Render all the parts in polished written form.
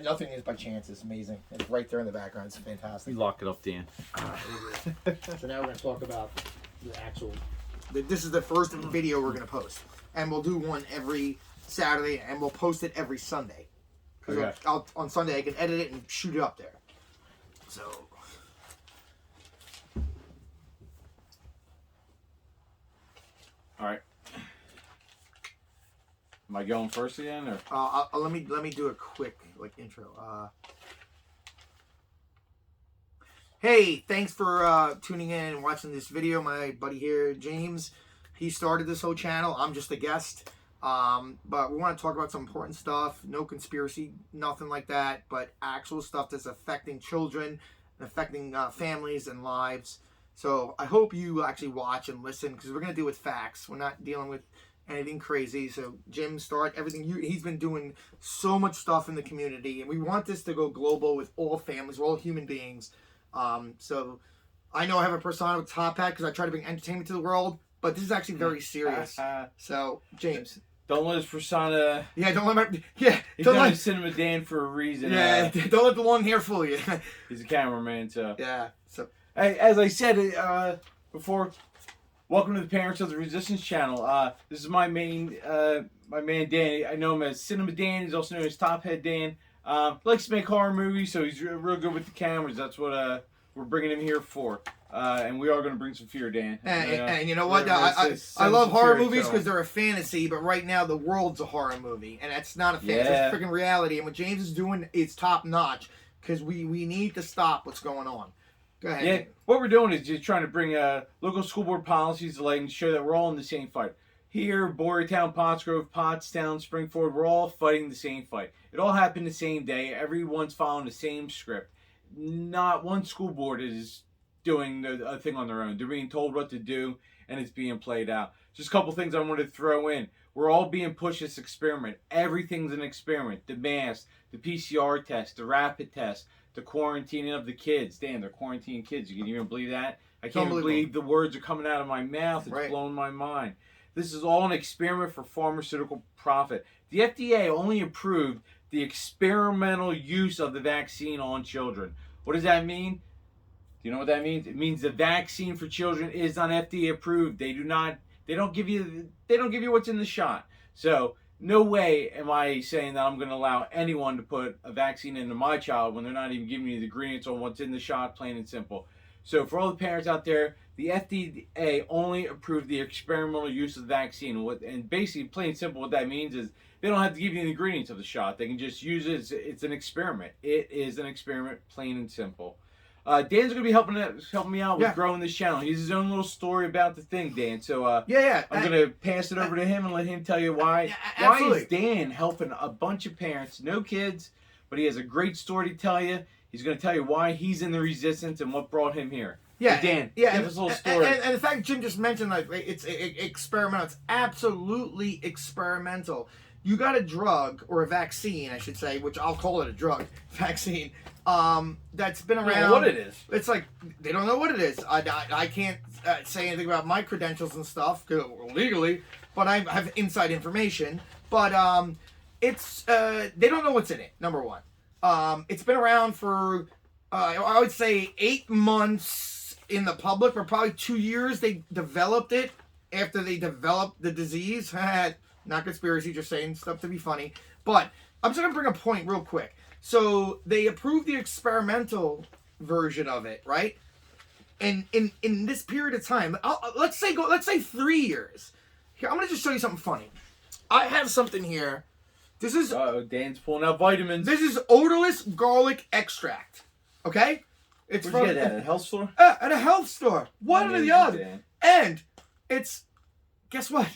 Nothing is by chance. It's amazing. It's right there in the background. It's fantastic. You lock it up, Dan. So now we're going to talk about the actual... This is the first video we're going to post. And we'll do one every Saturday, and we'll post it every Sunday. Because on Sunday I can edit it and shoot it up there. So... All right. Am I going first again, or? Let me do a quick intro. Hey, thanks for tuning in and watching this video. My buddy here, James, he started this whole channel. I'm just a guest. But we want to talk about some important stuff. No conspiracy, nothing like that, but actual stuff that's affecting children and affecting families and lives. So I hope you actually watch and listen, because we're going to deal with facts. We're not dealing with anything crazy. So Jim, he's been doing so much stuff in the community, and we want this to go global with all families. We're all human beings. So I know I have a persona with top hat because I try to bring entertainment to the world, but this is actually very serious. So James. Don't let his persona... Yeah, don't let my... Yeah, he's done Cinema Dan for a reason. Yeah, don't let the long hair fool you. He's a cameraman, so... Yeah, so... Hey, as I said before, welcome to the Parents of the Resistance channel. This is my man Dan. I know him as Cinema Dan. He's also known as Top Head Dan. Likes to make horror movies, so he's real good with the cameras. That's what we're bringing him here for. And we are going to bring some fear, Dan. And you know what? I love horror movies because they're a fantasy, but right now the world's a horror movie, and that's not a fantasy. It's freaking reality. And what James is doing is top notch, because we need to stop what's going on. Go ahead. Yeah, what we're doing is just trying to bring local school board policies to light and show that we're all in the same fight. Here, Boyertown, Pottsgrove, Pottstown, Springford, we're all fighting the same fight. It all happened the same day. Everyone's following the same script. Not one school board is doing a thing on their own. They're being told what to do, and it's being played out. Just a couple things I wanted to throw in. We're all being pushed this experiment. Everything's an experiment. The mask, the PCR test, the rapid test, the quarantining of the kids. Dan, they're quarantining kids. You can even believe that? I can't even believe the words are coming out of my mouth. It's blowing my mind. This is all an experiment for pharmaceutical profit. The FDA only approved the experimental use of the vaccine on children. What does that mean? Do you know what that means? It means the vaccine for children is not FDA approved. They don't give you what's in the shot. So no way am I saying that I'm going to allow anyone to put a vaccine into my child when they're not even giving me the ingredients on what's in the shot, plain and simple. So for all the parents out there, the FDA only approved the experimental use of the vaccine. And basically, plain and simple, what that means is they don't have to give you the ingredients of the shot. They can just use it. It's an experiment. It is an experiment, plain and simple. Dan's going to be helping me out with growing this channel. He has his own little story about the thing, Dan. So I'm going to pass it over to him and let him tell you why. Why is Dan helping a bunch of parents, no kids, but he has a great story to tell you. He's going to tell you why he's in the resistance and what brought him here. Yeah, so Dan, give us a little story. And the fact Jim just mentioned, it's experimental. It's absolutely experimental. You got a drug, or a vaccine, I should say, which I'll call it a drug, vaccine, that's been around. I don't know what it is. It's like, they don't know what it is. I can't say anything about my credentials and stuff, legally, but I have inside information. But they don't know what's in it, number one. It's been around for, I would say, 8 months in the public, or probably 2 years. They developed it after they developed the disease. Not conspiracy, just saying stuff to be funny. But I'm just going to bring a point real quick. So they approved the experimental version of it, right? And in this period of time, let's say 3 years. Here, I'm going to just show you something funny. I have something here. This is... Dan's pulling out vitamins. This is odorless garlic extract. Okay? Where'd you get that? At a health store? At a health store. One or the other. Dan. And it's... Guess what?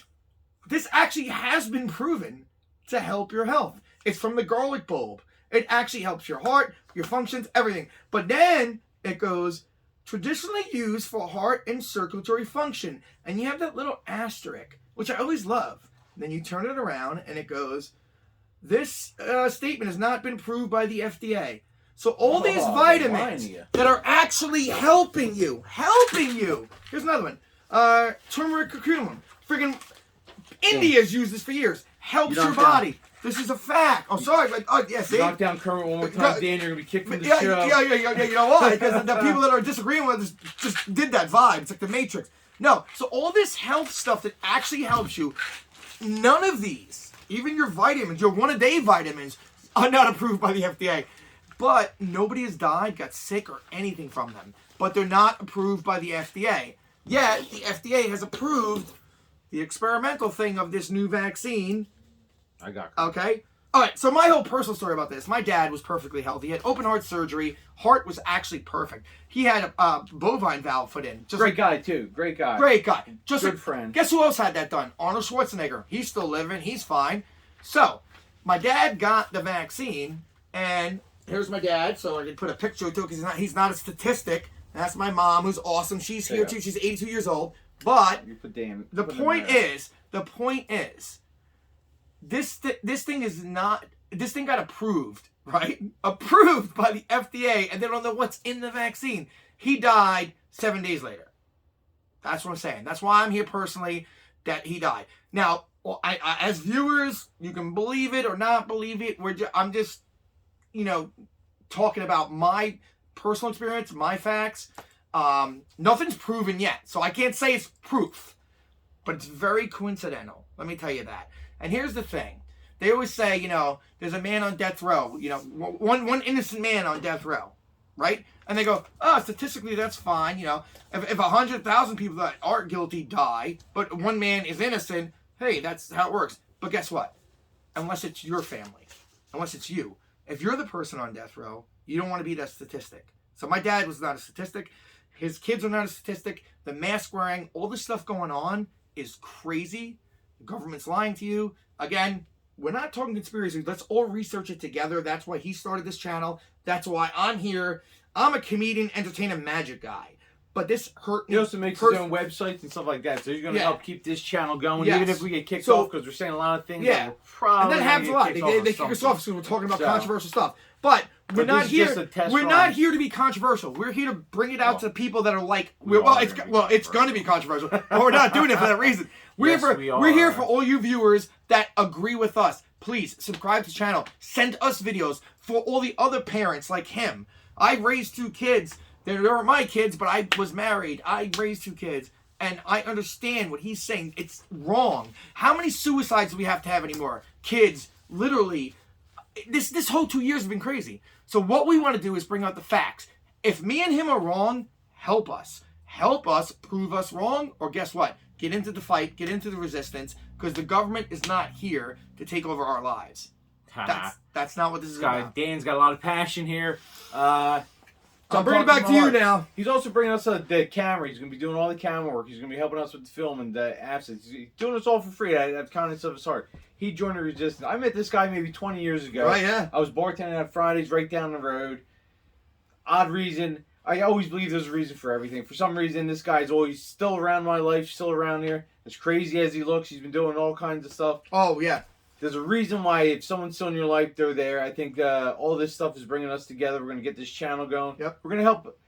This actually has been proven to help your health. It's from the garlic bulb. It actually helps your heart, your functions, everything. But then it goes, traditionally used for heart and circulatory function. And you have that little asterisk, which I always love. And then you turn it around and it goes, this statement has not been approved by the FDA. So all these vitamins that are actually helping you. Here's another one. Turmeric curcumin. Friggin' India's used this for years. helps You your knocked down- body. This is a fact. Oh, sorry, but yeah, see? Knock down Kermit one more time, Dan. You're gonna be kicked from the Yeah, show. yeah. You know why? Because the people that are disagreeing with us just did that vibe. It's like the Matrix. No, so all this health stuff that actually helps you, none of these, even your vitamins, your one-a-day vitamins, are not approved by the FDA. But nobody has died, got sick, or anything from them. But they're not approved by the FDA. Yet, the FDA has approved the experimental thing of this new vaccine. I got. Okay? Alright, so my whole personal story about this. My dad was perfectly healthy. He had open heart surgery. Heart was actually perfect. He had a bovine valve put in. Just Great guy too. Great guy. Great guy. Just Good like, friend. Guess who else had that done? Arnold Schwarzenegger. He's still living. He's fine. So, my dad got the vaccine, and here's my dad. So I can put a picture to it because he's not a statistic. That's my mom, who's awesome. She's here too. She's 82 years old. But You put Dan. the point is, this thing is not. This thing got approved, right? Approved by the FDA, and they don't know what's in the vaccine. He died 7 days later. That's what I'm saying. That's why I'm here personally. That he died. Now, I as viewers, you can believe it or not believe it. I'm just, talking about my personal experience, my facts. Nothing's proven yet, so I can't say it's proof, but it's very coincidental. Let me tell you that. And here's the thing. They always say, there's a man on death row, one innocent man on death row, right? And they go, oh, statistically, that's fine. If 100,000 people that aren't guilty die, but one man is innocent, hey, that's how it works. But guess what? Unless it's your family, unless it's you, if you're the person on death row, you don't want to be that statistic. So my dad was not a statistic. His kids are not a statistic. The mask wearing, all this stuff going on is crazy. The government's lying to you. Again, we're not talking conspiracy. Let's all research it together. That's why he started this channel. That's why I'm here. I'm a comedian, entertainer, magic guy. But this hurt me. He also makes his own websites and stuff like that. So he's going to help keep this channel going, even if we get kicked off because we're saying a lot of things. Yeah. That we're probably and that happens a lot. They kick us off because we're talking about controversial stuff. But we're not here. We're not here to be controversial. We're here to bring it out to people that are like, it's going to be controversial. But we're not doing it for that reason. We're here for all you viewers that agree with us. Please subscribe to the channel. Send us videos for all the other parents like him. I raised 2 kids. They weren't my kids, but I was married. I raised 2 kids. And I understand what he's saying. It's wrong. How many suicides do we have to have anymore? Kids, literally. This whole 2 years has been crazy. So what we want to do is bring out the facts. If me and him are wrong, help us. Help us prove us wrong. Or guess what? Get into the fight. Get into the resistance. Because the government is not here to take over our lives. That's not what this is about. Dan's got a lot of passion here. So I'm bringing it back to you now. He's also bringing us the camera. He's going to be doing all the camera work. He's going to be helping us with the film and the assets. He's doing this all for free. That's kindness of his heart. He joined the Resistance. I met this guy maybe 20 years ago. Right, yeah. I was bartending at Fridays right down the road. Odd reason. I always believe there's a reason for everything. For some reason, this guy's always still around my life, still around here. As crazy as he looks, he's been doing all kinds of stuff. Oh, yeah. There's a reason why if someone's still in your life, they're there. I think all this stuff is bringing us together. We're going to get this channel going. Yep. We're going to help.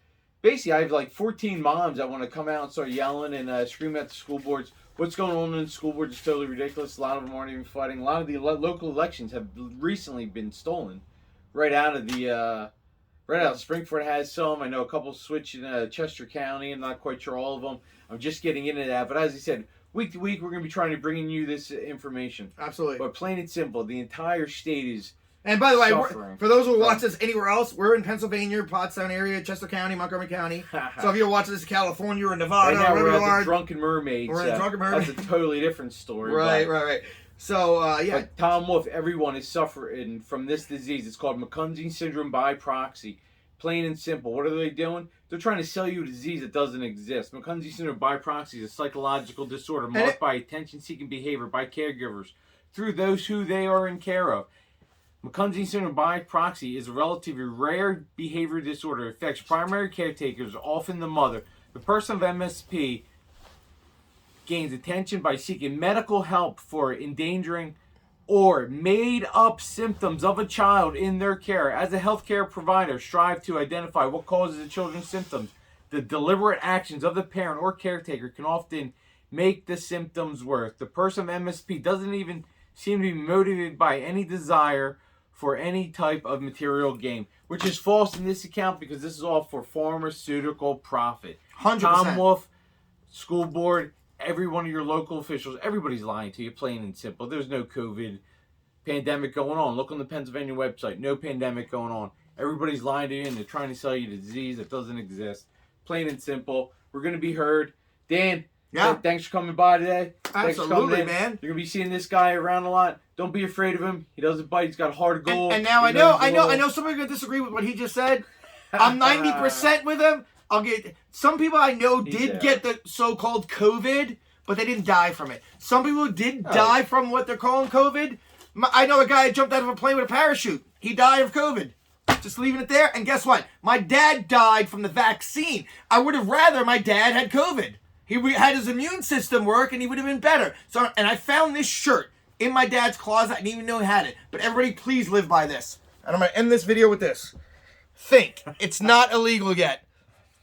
Basically, I have like 14 moms that want to come out and start yelling and screaming at the school boards. What's going on in the school boards is totally ridiculous. A lot of them aren't even fighting. A lot of the local elections have recently been stolen right out of the Springford has some. I know a couple switched in Chester County. I'm not quite sure all of them. I'm just getting into that. But as I said, week to week, we're going to be trying to bring you this information. Absolutely. But plain and simple, the entire state is And by the way, suffering. for those who watch this anywhere else, we're in Pennsylvania, Pottstown area, Chester County, Montgomery County. So if you're watching this in California or Nevada, right now or wherever we're you at are, the Drunken Mermaids. we're in the Drunken Mermaids. That's a totally different story. Right. So, yeah. But Tom Wolf, everyone is suffering from this disease. It's called McKenzie syndrome by proxy. Plain and simple. What are they doing? They're trying to sell you a disease that doesn't exist. McKenzie syndrome by proxy is a psychological disorder marked by attention-seeking behavior by caregivers through those who they are in care of. McKenzie syndrome by proxy is a relatively rare behavior disorder. It affects primary caretakers, often the mother. The person of MSP gains attention by seeking medical help for endangering or made-up symptoms of a child in their care. As a healthcare provider, strive to identify what causes the children's symptoms. The deliberate actions of the parent or caretaker can often make the symptoms worse. The person of MSP doesn't even seem to be motivated by any desire for any type of material gain, which is false in this account because this is all for pharmaceutical profit. 100%. Commonwealth, school board, every one of your local officials, everybody's lying to you, plain and simple. There's no COVID pandemic going on. Look on the Pennsylvania website. No pandemic going on. Everybody's lying to you and they're trying to sell you the disease that doesn't exist. Plain and simple. We're going to be heard. Dan, Yeah. thanks for coming by today. Thanks for coming Absolutely, in. man. You're going to be seeing this guy around a lot. Don't be afraid of him. He doesn't bite. He's got a heart of gold. And now He I know knows somebody's gonna disagree with what he just said. I'm 90% with him. I'll get some people I know did get the so-called COVID, but they didn't die from it. Some people did die from what they're calling COVID. I know a guy that jumped out of a plane with a parachute. He died of COVID. Just leaving it there. And guess what? My dad died from the vaccine. I would have rather my dad had COVID. He had his immune system work and he would have been better. So, and I found this shirt in my dad's closet. I didn't even know he had it. But everybody, please live by this. And I'm going to end this video with this. Think. It's not illegal yet.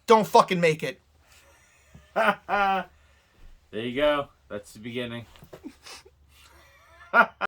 Don't fucking make it. There you go. That's the beginning.